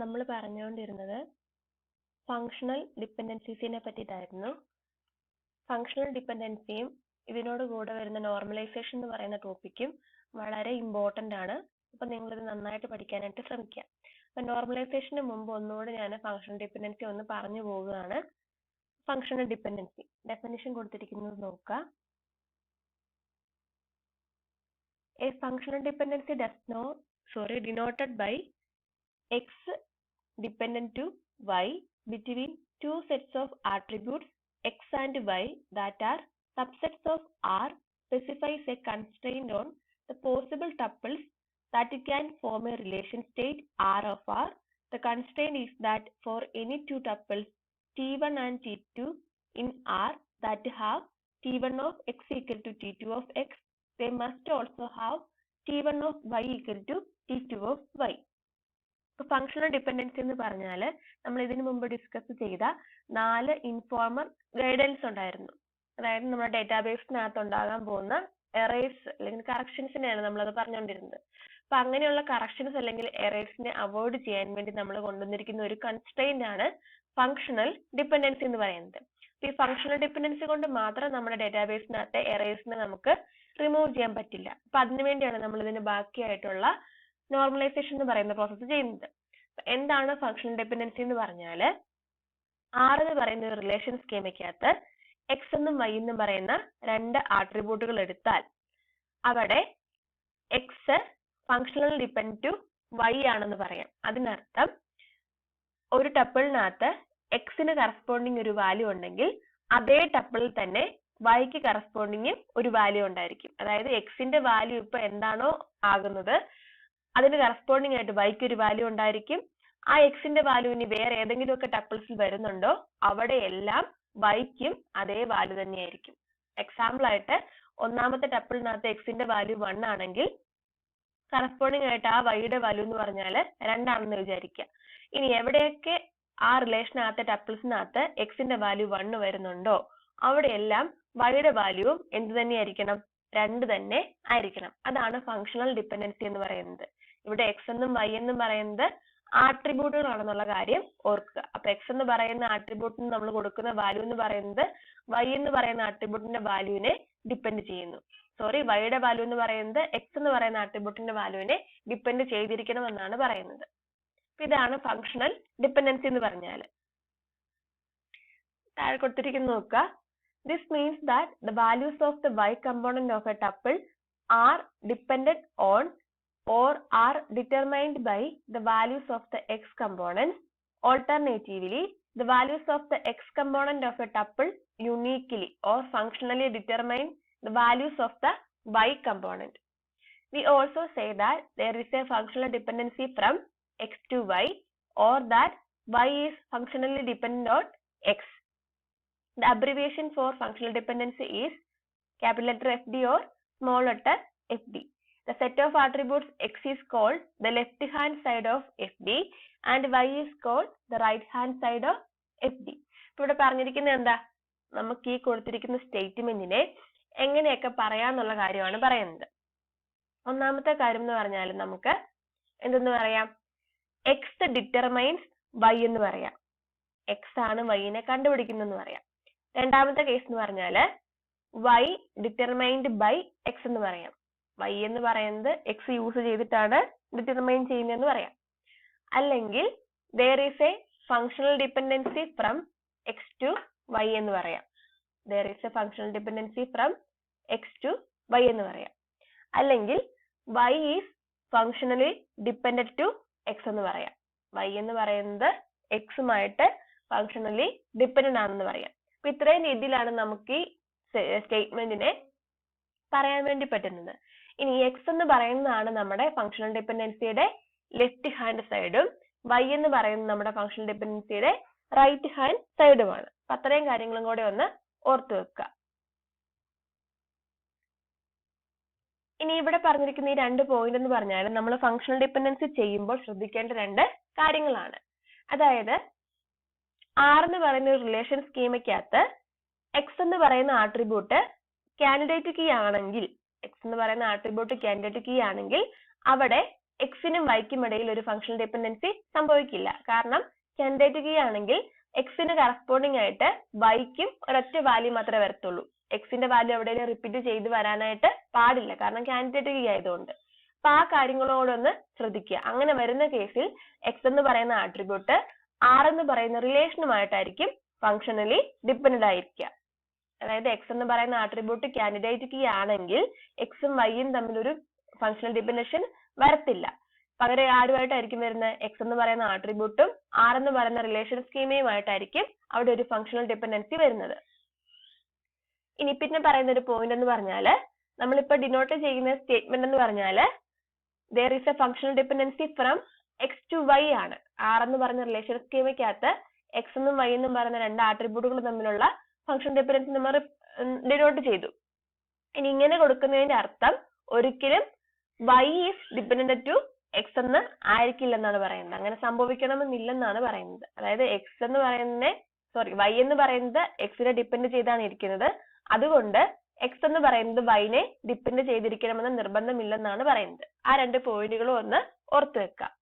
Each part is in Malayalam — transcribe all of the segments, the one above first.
നമ്മൾ പറഞ്ഞുകൊണ്ടിരുന്നത് ഫങ്ഷണൽ ഡിപ്പെൻഡൻസീസിനെ പറ്റിയിട്ടായിരുന്നു. ഫങ്ഷണൽ ഡിപ്പെൻഡൻസിയും ഇതിനോട് കൂടെ വരുന്ന നോർമലൈസേഷൻ എന്ന് പറയുന്ന ടോപ്പിക്കും വളരെ ഇമ്പോർട്ടൻ്റ് ആണ്. അപ്പം നിങ്ങളിത് നന്നായിട്ട് പഠിക്കാനായിട്ട് ശ്രമിക്കുക. അപ്പം നോർമലൈസേഷന് മുമ്പ് ഒന്നുകൂടെ ഞാൻ ഫങ്ഷണൽ ഡിപ്പെൻഡൻസി ഒന്ന് പറഞ്ഞു പോവുകയാണ്. ഫങ്ഷണൽ ഡിപ്പെൻഡൻസി ഡെഫിനിഷൻ കൊടുത്തിരിക്കുന്നത് നോക്കുക. A functional dependency denoted by X dependent to Y between two sets of attributes X and Y that are subsets of R specifies a constraint on the possible tuples that can form a relation state R of R. The constraint is that for any two tuples T1 and T2 in R that have T1 of X equal to T2 of X, they must also have T1 of Y equal to T2 of Y. ഇപ്പോൾ ഫങ്ഷണൽ ഡിപ്പെൻഡൻസി എന്ന് പറഞ്ഞാൽ നമ്മൾ ഇതിനു മുമ്പ് ഡിസ്കസ് ചെയ്ത 4 ഇൻഫോർമർ ഗൈഡൻസ് ഉണ്ടായിരുന്നു. അതായത് നമ്മുടെ ഡേറ്റാബേസിനകത്ത് ഉണ്ടാകാൻ പോകുന്ന എറേഴ്സ് അല്ലെങ്കിൽ കറക്ഷൻസിനെയാണ് നമ്മളത് പറഞ്ഞുകൊണ്ടിരുന്നത്. അപ്പൊ അങ്ങനെയുള്ള കറക്ഷൻസ് അല്ലെങ്കിൽ എറേഴ്സിനെ അവോയ്ഡ് ചെയ്യാൻ വേണ്ടി നമ്മൾ കൊണ്ടുവന്നിരിക്കുന്ന ഒരു കൺസ്ട്രെയിന്റ് ആണ് ഫങ്ഷണൽ ഡിപ്പെൻഡൻസി എന്ന് പറയുന്നത്. ഈ ഫങ്ഷണൽ ഡിപ്പെൻഡൻസി കൊണ്ട് മാത്രം നമ്മുടെ ഡേറ്റാബേസിനകത്തെ എറേഴ്സിനെ നമുക്ക് റിമൂവ് ചെയ്യാൻ പറ്റില്ല. അപ്പൊ അതിനുവേണ്ടിയാണ് നമ്മൾ ഇതിന് ബാക്കിയായിട്ടുള്ള നോർമലൈസേഷൻ എന്ന് പറയുന്ന പ്രോസസ്സ് ചെയ്യുന്നത്. എന്താണ് ഫങ്ഷണൽ ഡിപ്പെൻഡൻസി എന്ന് പറഞ്ഞാൽ R എന്ന് പറയുന്ന ഒരു റിലേഷൻ സ്കീമയ്ക്കകത്ത് X എന്നും Y എന്നും പറയുന്ന 2 ആട്രിബ്യൂട്ടുകൾ എടുത്താൽ അവിടെ X functional depend to Y ആണെന്ന് പറയാം. അതിനർത്ഥം ഒരു ടപ്പിളിനകത്ത് Xന് കറസ്പോണ്ടിങ് ഒരു വാല്യൂ ഉണ്ടെങ്കിൽ അതേ ടപ്പിളിൽ തന്നെ Yക്ക് കറസ്പോണ്ടിങ്ങും ഒരു വാല്യൂ ഉണ്ടായിരിക്കും. അതായത് Xന്റെ വാല്യൂ ഇപ്പൊ എന്താണോ ആകുന്നത് അതിന് കറസ്പോണ്ടിങ് ആയിട്ട് Yക്ക് ഒരു വാല്യൂ ഉണ്ടായിരിക്കും. ആ Xന്റെ വാല്യൂ ഇനി വേറെ ഏതെങ്കിലുമൊക്കെ ടപ്പിൾസിൽ വരുന്നുണ്ടോ അവിടെയെല്ലാം Yക്കും അതേ വാല്യൂ തന്നെയായിരിക്കും. എക്സാമ്പിൾ ആയിട്ട് ഒന്നാമത്തെ ടപ്പിളിനകത്ത് Xന്റെ വാല്യൂ 1 ആണെങ്കിൽ കറസ്പോണ്ടിങ് ആയിട്ട് ആ Yയുടെ വാല്യൂ എന്ന് പറഞ്ഞാൽ 2 ആണെന്ന് വിചാരിക്കുക. ഇനി എവിടെയൊക്കെ ആ റിലേഷനകത്തെ ടപ്പിൾസിനകത്ത് Xന്റെ വാല്യൂ 1 വരുന്നുണ്ടോ അവിടെയെല്ലാം Yയുടെ വാല്യൂവും എന്ത് തന്നെയായിരിക്കണം? 2 തന്നെ ആയിരിക്കണം. അതാണ് ഫങ്ഷണൽ ഡിപ്പെൻഡൻസി എന്ന് പറയുന്നത്. ഇവിടെ X എന്നും Y എന്നും പറയുന്നത് ആട്രിബ്യൂട്ടുകളാണെന്നുള്ള കാര്യം ഓർക്കുക. അപ്പൊ X എന്ന് പറയുന്ന ആട്രിബ്യൂട്ടിന് നമ്മൾ കൊടുക്കുന്ന വാല്യൂ എന്ന് പറയുന്നത് Y എന്ന് പറയുന്ന ആട്രിബ്യൂട്ടിന്റെ വാല്യൂവിനെ ഡിപ്പെൻഡ് ചെയ്യുന്നു. Yയുടെ വാല്യൂ എന്ന് പറയുന്നത് X എന്ന് പറയുന്ന ആട്രിബ്യൂട്ടിന്റെ വാല്യൂവിനെ ഡിപ്പെൻഡ് ചെയ്തിരിക്കണം എന്നാണ് പറയുന്നത്. ഇതാണ് ഫങ്ഷണൽ ഡിപ്പെൻഡൻസി എന്ന് പറഞ്ഞാൽ. താഴെ കൊടുത്തിരിക്കുന്ന നോക്കുക. This means that the values of the Y component of a tuple are dependent on or are determined by the values of the X components. Alternatively, the values of the X component of a tuple uniquely or functionally determine the values of the Y component. We also say that there is a functional dependency from X to Y or that Y is functionally dependent on X. The abbreviation for functional dependency is capital letter FD or small letter FD. The set of attributes X is called the left hand side of FD and Y is called the right hand side of FD. ഇവിടെ പറഞ്ഞിരിക്കുന്നത് എന്താ? നമുക്ക് ഈ കൊടുത്തിരിക്കുന്ന സ്റ്റേറ്റ്മെന്റിനെ എങ്ങനെയൊക്കെ പറയാന്നുള്ള കാര്യമാണ് പറയുന്നത്. ഒന്നാമത്തെ കാര്യം എന്ന് പറഞ്ഞാൽ നമുക്ക് എന്തെന്ന് പറയാം? X ഡിറ്റർമൈൻസ് Y എന്ന് പറയാം. X ആണ് Yനെ കണ്ടുപിടിക്കുന്നതെന്ന് പറയാം. രണ്ടാമത്തെ കേസ് എന്ന് പറഞ്ഞാൽ Y ഡിറ്റർമൈൻഡ് ബൈ X എന്ന് പറയാം. Y എന്ന് പറയുന്നത് X യൂസ് ചെയ്തിട്ടാണ് ഡിറ്റർമൈൻ ചെയ്യുന്നതെന്ന് പറയാം. അല്ലെങ്കിൽ there is a functional dependency from X to Y എന്ന് പറയാം. There is a functional dependency from X to Y എന്ന് പറയാം. അല്ലെങ്കിൽ Y is functionally dependent to X എന്ന് പറയാം. Y എന്ന് പറയുന്നത് Xുമായിട്ട് ഫങ്ഷണലി ഡിപ്പെൻഡന്റ് ആണെന്ന് പറയാം. അപ്പൊ ഇത്രയും രീതിയിലാണ് നമുക്ക് ഈ സ്റ്റേറ്റ്മെന്റിനെ പറയാൻ വേണ്ടി പറ്റുന്നത്. ഇനി X എന്ന് പറയുന്നതാണ് നമ്മുടെ ഫങ്ഷണൽ ഡിപ്പെൻഡൻസിയുടെ ലെഫ്റ്റ് ഹാൻഡ് സൈഡും Y എന്ന് പറയുന്നത് നമ്മുടെ ഫങ്ഷണൽ ഡിപ്പെൻഡൻസിയുടെ റൈറ്റ് ഹാൻഡ് സൈഡുമാണ്. അപ്പൊ അത്രയും കാര്യങ്ങളും കൂടെ ഒന്ന് ഓർത്തു വെക്കുക. ഇനി ഇവിടെ പറഞ്ഞിരിക്കുന്ന ഈ 2 പോയിന്റ് എന്ന് പറഞ്ഞാൽ നമ്മൾ ഫങ്ഷണൽ ഡിപ്പെൻഡൻസി ചെയ്യുമ്പോൾ ശ്രദ്ധിക്കേണ്ട 2 കാര്യങ്ങളാണ്. അതായത് R എന്ന് പറയുന്ന ഒരു റിലേഷൻ സ്കീമയ്ക്കകത്ത് X എന്ന് പറയുന്ന ആട്രിബ്യൂട്ട് കാൻഡിഡേറ്റ് കീ ആണെങ്കിൽ അവിടെ എക്സിനും വൈക്കും ഇടയിൽ ഒരു ഫംഗ്ഷണൽ ഡിപെൻഡൻസി സംഭവിക്കില്ല. കാരണം കാൻഡിഡേറ്റ് കീ ആണെങ്കിൽ എക്സിന് കറസ്പോണ്ടിങ് ആയിട്ട് വൈക്കും ഒരൊറ്റ വാല്യൂ മാത്രമേ വരത്തുള്ളൂ. എക്സിന്റെ വാല്യൂ എവിടെയെങ്കിലും റിപ്പീറ്റ് ചെയ്ത് വരാനായിട്ട് പാടില്ല, കാരണം കാൻഡിഡേറ്റ് കീ ആയതുകൊണ്ട്. അപ്പൊ ആ കാര്യങ്ങളോടൊന്ന് ശ്രദ്ധിക്കുക. അങ്ങനെ വരുന്ന കേസിൽ എക്സ് എന്ന് പറയുന്ന ആട്രിബ്യൂട്ട് ആർ എന്ന് പറയുന്ന റിലേഷനുമായിട്ടായിരിക്കും ഫംഗ്ഷണലി ഡിപെൻഡന്റ് ആയിരിക്കുക. അതായത് എക്സ് എന്ന് പറയുന്ന ആട്രിബ്യൂട്ട് കാൻഡിഡേറ്റ് കീ ആണെങ്കിൽ എക്സും വൈയും തമ്മിൽ ഒരു ഫംഗ്ഷണൽ ഡിപെൻഡൻഷൻ വരത്തില്ല. പകരം ആരുമായിട്ടായിരിക്കും വരുന്നത്? എക്സ് എന്ന് പറയുന്ന ആട്രിബ്യൂട്ടും ആർ എന്ന് പറയുന്ന റിലേഷൻ സ്കീമയുമായിട്ടായിരിക്കും അവിടെ ഒരു ഫംഗ്ഷണൽ ഡിപെൻഡൻസി വരുന്നത്. ഇനി പിന്നെ പറയുന്ന ഒരു പോയിന്റ് എന്ന് പറഞ്ഞാല്, നമ്മളിപ്പോ ഡിനോട്ട് ചെയ്യുന്ന സ്റ്റേറ്റ്മെന്റ് എന്ന് പറഞ്ഞാല് there is a functional dependency from x to y ആണ്. ആർ എന്ന് പറയുന്ന റിലേഷൻ സ്കീമയ്ക്കകത്ത് എക്സ് എന്നും വൈ എന്നും പറയുന്ന രണ്ട് ആട്രിബ്യൂട്ടുകൾ തമ്മിലുള്ള ഫംഗ്ഷണൽ ഡിപെൻഡൻസി നമ്മൾ ഡിനോട്ട് ചെയ്തു. ഇനി ഇങ്ങനെ കൊടുക്കുന്നതിന്റെ അർത്ഥം ഒരിക്കലും y is dependent to x എന്ന് ആയിരിക്കില്ലെന്നാണ് പറയുന്നത്. അങ്ങനെ സംഭവിക്കണമെന്നില്ലെന്നാണ് പറയുന്നത്. അതായത് എക്സ് എന്ന് പറയുന്ന y എന്ന് പറയുന്നത് എക്സിനെ ഡിപ്പെൻഡ് ചെയ്താണ് ഇരിക്കുന്നത്. അതുകൊണ്ട് എക്സ് എന്ന് പറയുന്നത് വൈനെ ഡിപ്പെൻഡ് ചെയ്തിരിക്കണമെന്ന് നിർബന്ധമില്ലെന്നാണ് പറയുന്നത്. ആ രണ്ട് പോയിന്റുകളും ഒന്ന് ഓർത്തു വെക്കാം.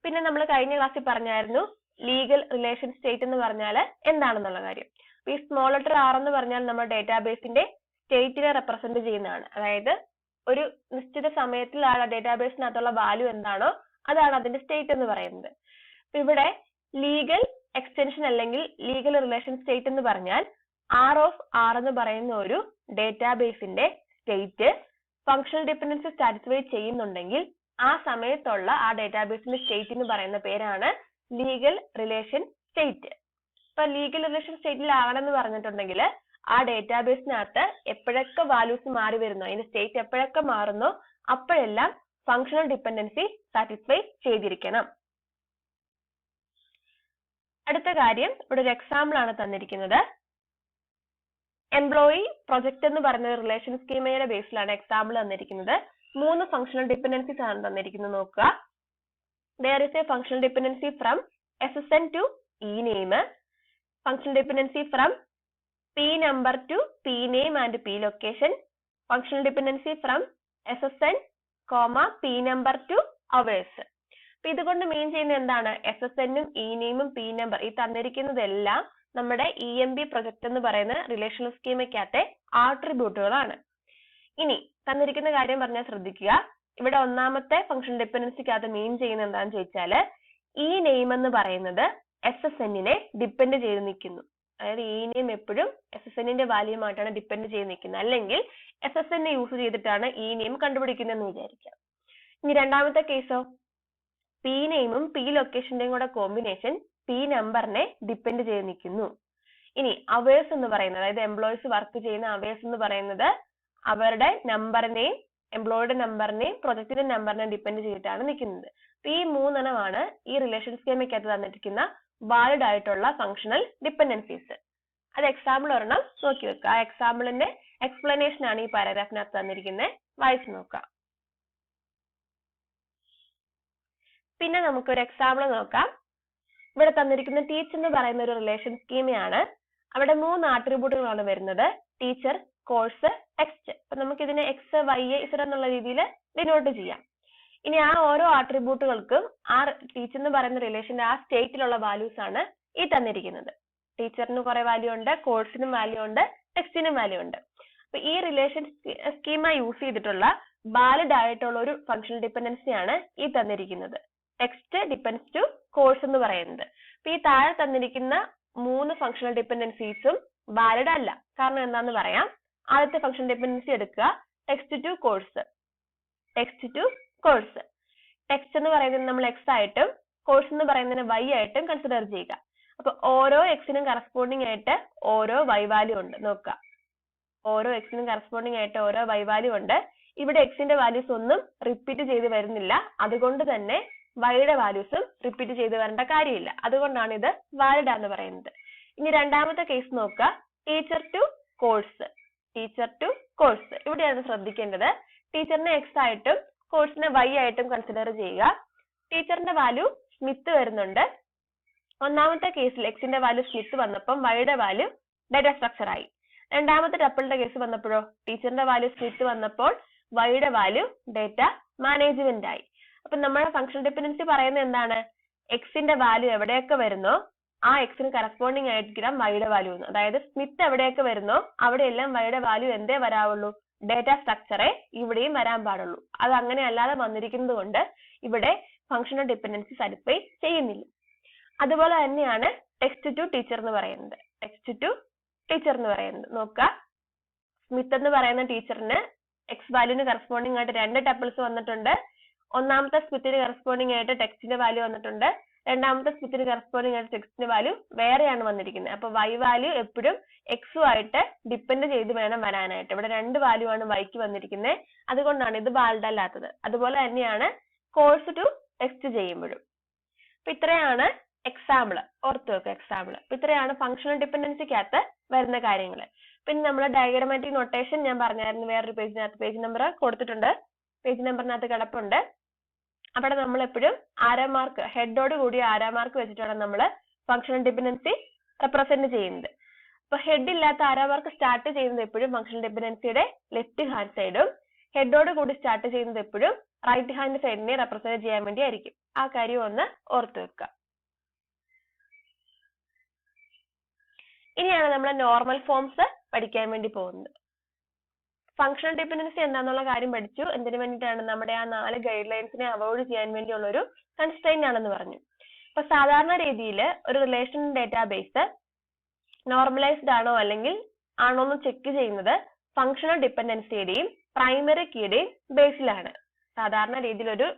പിന്നെ നമ്മൾ കഴിഞ്ഞ ക്ലാസ്സിൽ പറഞ്ഞായിരുന്നു ലീഗൽ റിലേഷൻ സ്റ്റേറ്റ് എന്ന് പറഞ്ഞാൽ എന്താണെന്നുള്ള കാര്യം. ഈ സ്മോൾ ലെറ്റർ ആർ എന്ന് പറഞ്ഞാൽ നമ്മുടെ ഡേറ്റാബേസിന്റെ സ്റ്റേറ്റിനെ റെപ്രസെന്റ് ചെയ്യുന്നതാണ്. അതായത് ഒരു നിശ്ചിത സമയത്തിൽ ആ ഡേറ്റാബേസിനകത്തുള്ള വാല്യൂ എന്താണോ അതാണ് അതിന്റെ സ്റ്റേറ്റ് എന്ന് പറയുന്നത്. ഇവിടെ ലീഗൽ എക്സ്റ്റൻഷൻ അല്ലെങ്കിൽ ലീഗൽ റിലേഷൻ സ്റ്റേറ്റ് എന്ന് പറഞ്ഞാൽ ആർ ഓഫ് ആർ എന്ന് പറയുന്ന ഒരു ഡേറ്റാബേസിന്റെ സ്റ്റേറ്റ് ഫംഗ്ഷണൽ ഡിപെൻഡൻസി സാറ്റിസ്ഫൈ ചെയ്യുന്നുണ്ടെങ്കിൽ ആ സമയത്തുള്ള ആ ഡേറ്റാബേസിന്റെ സ്റ്റേറ്റ് എന്ന് പറയുന്ന പേരാണ് ലീഗൽ റിലേഷൻ സ്റ്റേറ്റ്. ഇപ്പൊ ലീഗൽ റിലേഷൻ സ്റ്റേറ്റിൽ ആകണമെന്ന് പറഞ്ഞിട്ടുണ്ടെങ്കിൽ ആ ഡേറ്റാബേസിനകത്ത് എപ്പോഴൊക്കെ വാല്യൂസ് മാറി വരുന്നോ, അതിന്റെ സ്റ്റേറ്റ് എപ്പോഴൊക്കെ മാറുന്നോ അപ്പോഴെല്ലാം ഫംഗ്ഷണൽ ഡിപെൻഡൻസി സാറ്റിസ്ഫൈ ചെയ്തിരിക്കണം. അടുത്ത കാര്യം, ഇവിടെ ഒരു എക്സാമ്പിൾ ആണ് തന്നിരിക്കുന്നത്. എംപ്ലോയി പ്രൊജക്ട് എന്ന് പറയുന്ന റിലേഷൻ സ്കീമയുടെ ബേസിലാണ് എക്സാമ്പിൾ തന്നിരിക്കുന്നത്. 3 ഫംഗ്ഷണൽ ഡിപെൻഡൻസീസ് ആണ് തന്നിരിക്കുന്നത്. നോക്കുക. there is a functional dependency from SSN to ename, functional dependency from p number to p name and p location, functional dependency from SSN, p number to hours. അപ്പൊ ഇതുകൊണ്ട് മീൻ ചെയ്യുന്നത് എന്താണ്? SSN-ഉം ename-ഉം p number ഈ തന്നിരിക്കുന്നതെല്ലാം നമ്മുടെ EMB പ്രൊജക്ട് എന്ന് പറയുന്ന റിലേഷണൽ സ്കീമയ്ക്കകത്തെ ആട്രിബ്യൂട്ടുകളാണ്. ഇനി തന്നിരിക്കുന്ന കാര്യം പറഞ്ഞാൽ ശ്രദ്ധിക്കുക. ഇവിടെ ഒന്നാമത്തെ ഫംഗ്ഷൻ ഡിപെൻഡൻസിക്കകത്ത് മീൻ ചെയ്യുന്നത് എന്താണെന്ന് ചോദിച്ചാൽ ഈ നെയിം എന്ന് പറയുന്നത് SSN-നെ ഡിപ്പെൻഡ് ചെയ്ത് നിൽക്കുന്നു. അതായത് ഈ നെയിം എപ്പോഴും SSN-ന്റെ വാല്യൂമായിട്ടാണ് ഡിപ്പെൻഡ് ചെയ്ത് നിൽക്കുന്നത്. അല്ലെങ്കിൽ SSN യൂസ് ചെയ്തിട്ടാണ് ഈ നെയിം കണ്ടുപിടിക്കുന്നതെന്ന് വിചാരിക്കാം. ഇനി രണ്ടാമത്തെ കേസോ, പി നെയിമും പി ലൊക്കേഷന്റെയും കൂടെ കോമ്പിനേഷൻ പി നമ്പറിനെ ഡിപ്പെൻഡ് ചെയ്ത് നിൽക്കുന്നു. ഇനി അവേഴ്സ് എന്ന് പറയുന്നത്, അതായത് എംപ്ലോയീസ് വർക്ക് ചെയ്യുന്ന അവേഴ്സ് എന്ന് പറയുന്നത് അവരുടെ നമ്പറിനെയും എംപ്ലോയിയുടെ നമ്പറിനെയും പ്രൊജക്ടിന്റെ നമ്പറിനെയും ഡിപ്പെൻഡ് ചെയ്തിട്ടാണ് നിൽക്കുന്നത്. ഈ 3 എണ്ണമാണ് ഈ റിലേഷൻ സ്കീമയ്ക്കകത്ത് തന്നിരിക്കുന്ന വാലിഡ് ആയിട്ടുള്ള ഫംഗ്ഷണൽ ഡിപെൻഡൻസീസ്. അത് എക്സാമ്പിൾ ഒരെണ്ണം നോക്കി വെക്കുക. ആ എക്സാമ്പിളിന്റെ എക്സ്പ്ലനേഷൻ ആണ് ഈ പാരഗ്രാഫിനകത്ത് തന്നിരിക്കുന്നത്. വായിച്ചു നോക്കാം. പിന്നെ നമുക്കൊരു എക്സാമ്പിൾ നോക്കാം. ഇവിടെ തന്നിരിക്കുന്ന ടീച്ചർ എന്ന് പറയുന്ന ഒരു റിലേഷൻ സ്കീമയാണ്. അവിടെ 3 ആട്രിബ്യൂട്ടുകളാണ് വരുന്നത്: ടീച്ചർ, കോഴ്സ്, ടെക്സ്റ്റ്. അപ്പൊ നമുക്ക് ഇതിനെ എക്സ്, വൈ, ഇസഡ് എന്നുള്ള രീതിയിൽ ഡിനോട്ട് ചെയ്യാം. ഇനി ആ ഓരോ ആട്രിബ്യൂട്ടുകൾക്കും ആ ടീച്ചർ എന്ന് പറയുന്ന റിലേഷന്റെ ആ സ്റ്റേറ്റിലുള്ള വാല്യൂസ് ആണ് ഈ തന്നിരിക്കുന്നത്. ടീച്ചറിന് കുറെ വാല്യൂ ഉണ്ട്, കോഴ്സിനും വാല്യൂ ഉണ്ട്, ടെക്സ്റ്റിനും വാല്യൂ ഉണ്ട്. അപ്പൊ ഈ റിലേഷൻ സ്കീമ യൂസ് ചെയ്തിട്ടുള്ള വാലിഡ് ആയിട്ടുള്ള ഒരു ഫംഗ്ഷണൽ ഡിപെൻഡൻസിയാണ് ഈ തന്നിരിക്കുന്നത്. ടെക്സ്റ്റ് ഡിപ്പെൻഡ്സ് ടു കോഴ്സ് എന്ന് പറയുന്നത്. അപ്പൊ ഈ താഴെ തന്നിരിക്കുന്ന 3 ഫംഗ്ഷണൽ ഡിപെൻഡൻസീസും വാലിഡ് അല്ല. കാരണം എന്താന്ന് പറയാം. ആദ്യത്തെ ഫംഗ്ഷൻ ഡിപെൻഡൻസി എടുക്കുക, text two course. Text two course, text എന്ന് പറയുന്നത് നമ്മൾ എക്സ് ആയിട്ടും കോഴ്സ് എന്ന് പറയുന്നതിന് വൈ ആയിട്ടും കൺസിഡർ ചെയ്യുക. അപ്പൊ ഓരോ എക്സിനും കറസ്പോണ്ടിങ് ആയിട്ട് ഓരോ വൈ വാല്യൂ ഉണ്ട്. നോക്കുക, ഓരോ എക്സിനും കറസ്പോണ്ടിങ് ആയിട്ട് ഓരോ വൈ വാല്യൂ ഉണ്ട്. ഇവിടെ എക്സിന്റെ വാല്യൂസ് ഒന്നും റിപ്പീറ്റ് ചെയ്ത് വരുന്നില്ല. അതുകൊണ്ട് തന്നെ വൈയുടെ വാല്യൂസും റിപ്പീറ്റ് ചെയ്ത് വരേണ്ട കാര്യമില്ല. അതുകൊണ്ടാണ് ഇത് വാലിഡ് എന്ന് പറയുന്നത്. ഇനി രണ്ടാമത്തെ കേസ് നോക്കുക, teacher two course. Teacher two course, ഇവിടെയാണ് ശ്രദ്ധിക്കേണ്ടത്. ടീച്ചറിനെ എക്സ് ആയിട്ടും കോഴ്സിനെ വൈ ആയിട്ടും കൺസിഡർ ചെയ്യുക. ടീച്ചറിന്റെ വാല്യൂ സ്മിത്ത് വരുന്നുണ്ട്. ഒന്നാമത്തെ കേസിൽ എക്സിന്റെ വാല്യൂ സ്മിത്ത് വന്നപ്പോൾ വൈയുടെ വാല്യൂ ഡാറ്റ സ്ട്രക്ചർ ആയി. രണ്ടാമത്തെ ടപ്പിളിന്റെ കേസ് വന്നപ്പോഴോ ടീച്ചറിന്റെ വാല്യൂ സ്മിത്ത് വന്നപ്പോൾ വൈയുടെ വാല്യൂ ഡേറ്റ മാനേജ്മെന്റ് ആയി. അപ്പൊ നമ്മുടെ ഫംഗ്ഷണൽ ഡിപെൻഡൻസി പറയുന്നത് എന്താണ്? എക്സിന്റെ വാല്യൂ എവിടെയൊക്കെ വരുന്നോ ആ എക്സിന് കറസ്പോണ്ടിങ് ആയിരിക്കണം വൈയുടെ വാല്യൂ എന്ന്. അതായത് സ്മിത്ത് എവിടെയൊക്കെ വരുന്നോ അവിടെയെല്ലാം വൈയുടെ വാല്യൂ എന്തേ വരാവുള്ളൂ? ഡേറ്റ സ്ട്രക്ചറെ ഇവിടെയും വരാൻ പാടുള്ളൂ. അത് അങ്ങനെ അല്ലാതെ വന്നിരിക്കുന്നത് കൊണ്ട് ഇവിടെ ഫംഗ്ഷണൽ ഡിപെൻഡൻസി സാറ്റിസ്ഫൈ ചെയ്യുന്നില്ല. അതുപോലെ തന്നെയാണ് ടെക്സ്റ്റ് ടു ടീച്ചർ എന്ന് പറയുന്നത്. ടെക്സ്റ്റ് ടു ടീച്ചർ എന്ന് പറയുന്നത് നോക്കുക, സ്മിത്ത് എന്ന് പറയുന്ന ടീച്ചറിന് എക്സ് വാല്യൂന് കറസ്പോണ്ടിങ് ആയിട്ട് 2 ടപ്പിൾസ് വന്നിട്ടുണ്ട്. ഒന്നാമത്തെ സ്മിത്തിന് കറസ്പോണ്ടിങ് ആയിട്ട് ടെക്സ്റ്റിന്റെ വാല്യൂ വന്നിട്ടുണ്ട്. രണ്ടാമത്തെ സ്മിത്തിന് കറസ്പോണ്ടിങ് ആയിട്ട് ടെക്സ്റ്റിന്റെ വാല്യൂ വേറെയാണ് വന്നിരിക്കുന്നത്. അപ്പൊ വൈ വാല്യൂ എപ്പോഴും എക്സും ആയിട്ട് ഡിപ്പെൻഡ് ചെയ്ത് വേണം വരാനായിട്ട്. ഇവിടെ 2 വാല്യൂ ആണ് വൈക്ക് വന്നിരിക്കുന്നത്, അതുകൊണ്ടാണ് ഇത് വാലിഡ് അല്ലാത്തത്. അതുപോലെ തന്നെയാണ് കോഴ്സ് ടു ടെക്സ്റ്റ് ചെയ്യുമ്പോഴും. അപ്പൊ ഇത്രയാണ് എക്സാമ്പിൾ, ഓർത്ത് വെക്കുക എക്സാമ്പിൾ. അപ്പൊ ഇത്രയാണ് ഫംഗ്ഷണൽ ഡിപെൻഡൻസിക്കകത്ത് വരുന്ന കാര്യങ്ങൾ. പിന്നെ നമ്മൾ ഡയഗ്രമാറ്റിക് നൊട്ടേഷൻ ഞാൻ പറഞ്ഞായിരുന്നു വേറൊരു പേജിനകത്ത്, പേജ് നമ്പർ കൊടുത്തിട്ടുണ്ട്, പേജ് നമ്പറിനകത്ത് കിടപ്പുണ്ട്. അവിടെ നമ്മൾ എപ്പോഴും ആരോ മാർക്ക്, ഹെഡോട് കൂടി ആരോ മാർക്ക് വെച്ചിട്ടാണ് നമ്മൾ ഫംഗ്ഷണൽ ഡിപെൻഡൻസി റെപ്രസെന്റ് ചെയ്യുന്നത്. അപ്പൊ ഹെഡ് ഇല്ലാത്ത ആരോ മാർക്ക് സ്റ്റാർട്ട് ചെയ്യുന്നത് എപ്പോഴും ഫംഗ്ഷണൽ ഡിപെൻഡൻസിയുടെ ലെഫ്റ്റ് ഹാൻഡ് സൈഡും ഹെഡോട് കൂടി സ്റ്റാർട്ട് ചെയ്യുന്നത് എപ്പോഴും റൈറ്റ് ഹാൻഡ് സൈഡിനെ റെപ്രസെന്റ് ചെയ്യാൻ വേണ്ടി ആയിരിക്കും. ആ കാര്യം ഒന്ന് ഓർത്ത് വെക്കുക. ഇനിയാണ് നമ്മൾ നോർമൽ ഫോംസ് പഠിക്കാൻ വേണ്ടി പോകുന്നത്. ഫംഗ്ഷണൽ ഡിപെൻഡൻസി എന്താണെന്നുള്ള കാര്യം പഠിച്ചു. എന്തിനു വേണ്ടിയിട്ടാണ്? നമ്മുടെ ആ 4 ഗൈഡ് ലൈൻസിനെ അവോയ്ഡ് ചെയ്യാൻ വേണ്ടിയുള്ള ഒരു കൺസ്ട്രെയിന്റ് ആണെന്ന് പറഞ്ഞു. അപ്പൊ സാധാരണ രീതിയിൽ ഒരു റിലേഷൻ ഡേറ്റാബേസ് നോർമലൈസ്ഡ് ആണോ അല്ലെങ്കിൽ ആണോ എന്ന് ചെക്ക് ചെയ്യുന്നത് ഫംഗ്ഷണൽ ഡിപെൻഡൻസിയുടെയും പ്രൈമറി കീയുടെയും ബേസിലാണ്. സാധാരണ രീതിയിൽ ഒരു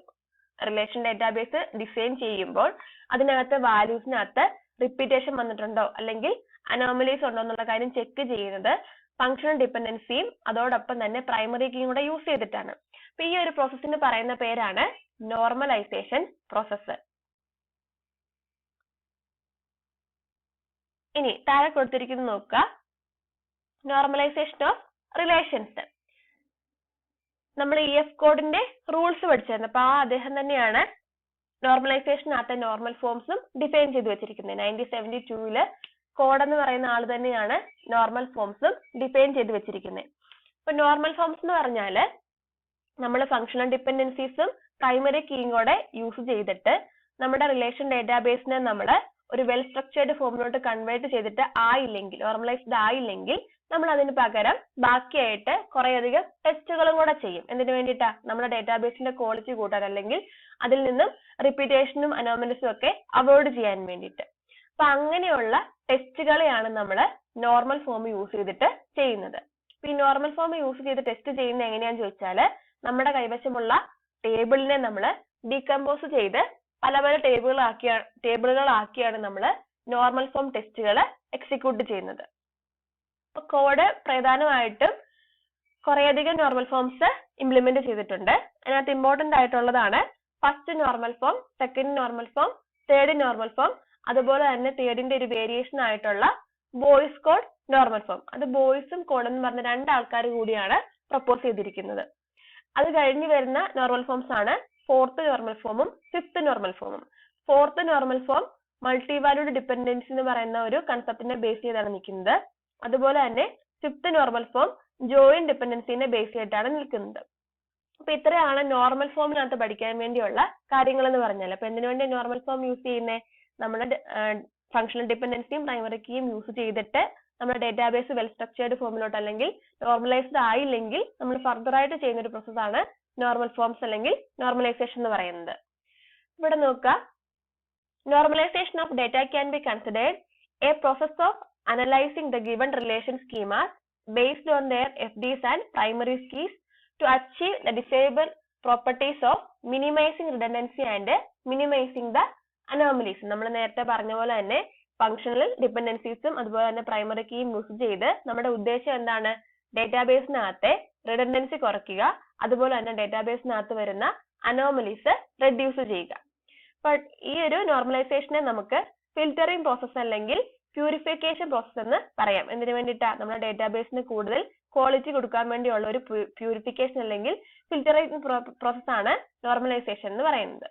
റിലേഷൻ ഡേറ്റാബേസ് ഡിസൈൻ ചെയ്യുമ്പോൾ അതിനകത്ത് വാല്യൂസിനകത്ത് റിപ്പീറ്റേഷൻ വന്നിട്ടുണ്ടോ അല്ലെങ്കിൽ അനോമലീസ് ഉണ്ടോ എന്നുള്ള കാര്യം ചെക്ക് ചെയ്യുന്നത് ഫംഗ്ഷണൽ ഡിപെൻഡൻസിയും അതോടൊപ്പം തന്നെ പ്രൈമറി കീയും കൂടെ യൂസ് ചെയ്തിട്ടാണ്. അപ്പൊ ഈ ഒരു പ്രോസസ്സിന് പറയുന്ന പേരാണ് നോർമലൈസേഷൻ പ്രോസസ്സ്. ഇനി താഴെ കൊടുത്തിരിക്കുന്നത് നോക്കുക, നോർമലൈസേഷൻ ഓഫ് റിലേഷൻസ്. നമ്മൾ EF കോഡിന്റെ റൂൾസ് പഠിച്ചിരുന്നു. അപ്പൊ അദ്ദേഹം തന്നെയാണ് നോർമലൈസേഷനകത്തെ നോർമൽ ഫോംസും ഡിഫൈൻ ചെയ്ത് വെച്ചിരിക്കുന്നത്. 1972 കോഡ് എന്ന് പറയുന്ന ആൾ തന്നെയാണ് നോർമൽ ഫോംസും ഡിഫൈൻ ചെയ്ത് വെച്ചിരിക്കുന്നത്. അപ്പൊ നോർമൽ ഫോംസ് എന്ന് പറഞ്ഞാല് നമ്മൾ ഫംഗ്ഷണൽ ഡിപെൻഡൻസീസും പ്രൈമറി കീയും കൂടെ യൂസ് ചെയ്തിട്ട് നമ്മുടെ റിലേഷൻ ഡേറ്റാബേസിനെ നമ്മൾ ഒരു വെൽ സ്ട്രക്ചേർഡ് ഫോമിലോട്ട് കൺവേർട്ട് ചെയ്തിട്ട് ആയില്ലെങ്കിൽ, നോർമലൈസ്ഡ് ആയില്ലെങ്കിൽ നമ്മൾ അതിന് പകരം ബാക്കിയായിട്ട് കുറേയധികം ടെസ്റ്റുകളും കൂടെ ചെയ്യും. എന്തിനു വേണ്ടിയിട്ടാ? നമ്മുടെ ഡേറ്റാബേസിന്റെ ക്വാളിറ്റി കൂട്ടാൻ, അല്ലെങ്കിൽ അതിൽ നിന്നും റിപ്പീറ്റേഷനും അനോമലീസും ഒക്കെ അവോയ്ഡ് ചെയ്യാൻ വേണ്ടിയിട്ട്. അപ്പൊ അങ്ങനെയുള്ള ടെസ്റ്റുകളെയാണ് നമ്മൾ നോർമൽ ഫോം യൂസ് ചെയ്തിട്ട് ചെയ്യുന്നത്. ഈ നോർമൽ ഫോം യൂസ് ചെയ്ത് ടെസ്റ്റ് ചെയ്യുന്നത് എങ്ങനെയാന്ന് ചോദിച്ചാല് നമ്മുടെ കൈവശമുള്ള ടേബിളിനെ നമ്മൾ ഡീകമ്പോസ് ചെയ്ത് പല പല ടേബിളുകളാക്കിയാണ് നമ്മൾ നോർമൽ ഫോം ടെസ്റ്റുകൾ എക്സിക്യൂട്ട് ചെയ്യുന്നത്. അപ്പൊ കോഡ് പ്രധാനമായിട്ടും കുറേയധികം നോർമൽ ഫോംസ് ഇംപ്ലിമെന്റ് ചെയ്തിട്ടുണ്ട്. അതിനകത്ത് ഇമ്പോർട്ടന്റ് ആയിട്ടുള്ളതാണ് first normal form, second normal form, third normal form, അതുപോലെ തന്നെ തേർഡിന്റെ ഒരു വേരിയേഷൻ ആയിട്ടുള്ള ബോയ്സ് കോഡ് നോർമൽ ഫോം. അത് ബോയ്സും കോഡ് എന്ന് പറഞ്ഞ 2 ആൾക്കാർ കൂടിയാണ് പ്രപ്പോസ് ചെയ്തിരിക്കുന്നത്. അത് കഴിഞ്ഞ് വരുന്ന നോർമൽ ഫോംസ് ആണ് 4th നോർമൽ ഫോമും 5th നോർമൽ ഫോമും. 4th normal form multi valued dependency എന്ന് പറയുന്ന ഒരു കൺസെപ്റ്റിനെ ബേസ് ചെയ്താണ് നിൽക്കുന്നത്. അതുപോലെ തന്നെ 5th നോർമൽ ഫോം ജോയിന്റ് ഡിപെൻഡൻസിനെ ബേസ് ചെയ്തിട്ടാണ് നിൽക്കുന്നത്. അപ്പൊ ഇത്രയാണ് നോർമൽ ഫോമിനകത്ത് പഠിക്കാൻ വേണ്ടിയുള്ള കാര്യങ്ങൾ എന്ന് പറഞ്ഞാൽ. അപ്പൊ എന്തിനു വേണ്ടി നോർമൽ ഫോം യൂസ് ചെയ്യുന്നത്? നമ്മുടെ ഫംഗ്ഷണൽ ഡിപെൻഡൻസിയും പ്രൈമറി കീയും യൂസ് ചെയ്തിട്ട് നമ്മുടെ ഡേറ്റാബേസ് വെൽ സ്ട്രക്ചേർഡ് ഫോമിലോട്ട് അല്ലെങ്കിൽ നോർമലൈസ്ഡ് ആയില്ലെങ്കിൽ നമ്മൾ ഫർദർ ആയിട്ട് ചെയ്യുന്ന ഒരു പ്രോസസ്സാണ് നോർമൽ ഫോംസ് അല്ലെങ്കിൽ നോർമലൈസേഷൻ എന്ന് പറയുന്നത്. ഇവിടെ നോക്കുക, normalisation of data can be considered A process of analyzing the given relation schemas based on their FDs and primary keys to achieve the desirable properties of minimizing redundancy and minimizing the anomalies. നമ്മൾ നേരത്തെ പറഞ്ഞ പോലെ തന്നെ ഫംഗ്ഷണൽ ഡിപെൻഡൻസീസും അതുപോലെ തന്നെ പ്രൈമറി കീയും യൂസ് ചെയ്ത് നമ്മുടെ ഉദ്ദേശം എന്താണ്? ഡേറ്റാബേസിനകത്തെ റിഡൻഡൻസി കുറയ്ക്കുക, അതുപോലെ തന്നെ ഡേറ്റാബേസിനകത്ത് വരുന്ന അനോമലീസ് റെഡ്യൂസ് ചെയ്യുക. ബട്ട് ഈ ഒരു നോർമലൈസേഷനെ നമുക്ക് ഫിൽറ്ററിംഗ് പ്രോസസ് അല്ലെങ്കിൽ പ്യൂരിഫിക്കേഷൻ പ്രോസസ് എന്ന് പറയാം. എന്തിനു വേണ്ടിയിട്ടാണ്? നമ്മുടെ ഡേറ്റാബേസിന് കൂടുതൽ ക്വാളിറ്റി കൊടുക്കാൻ വേണ്ടിയുള്ള ഒരു പ്യൂരിഫിക്കേഷൻ അല്ലെങ്കിൽ ഫിൽറ്ററിംഗ് പ്രോസസ് ആണ് നോർമലൈസേഷൻ എന്ന് പറയുന്നത്.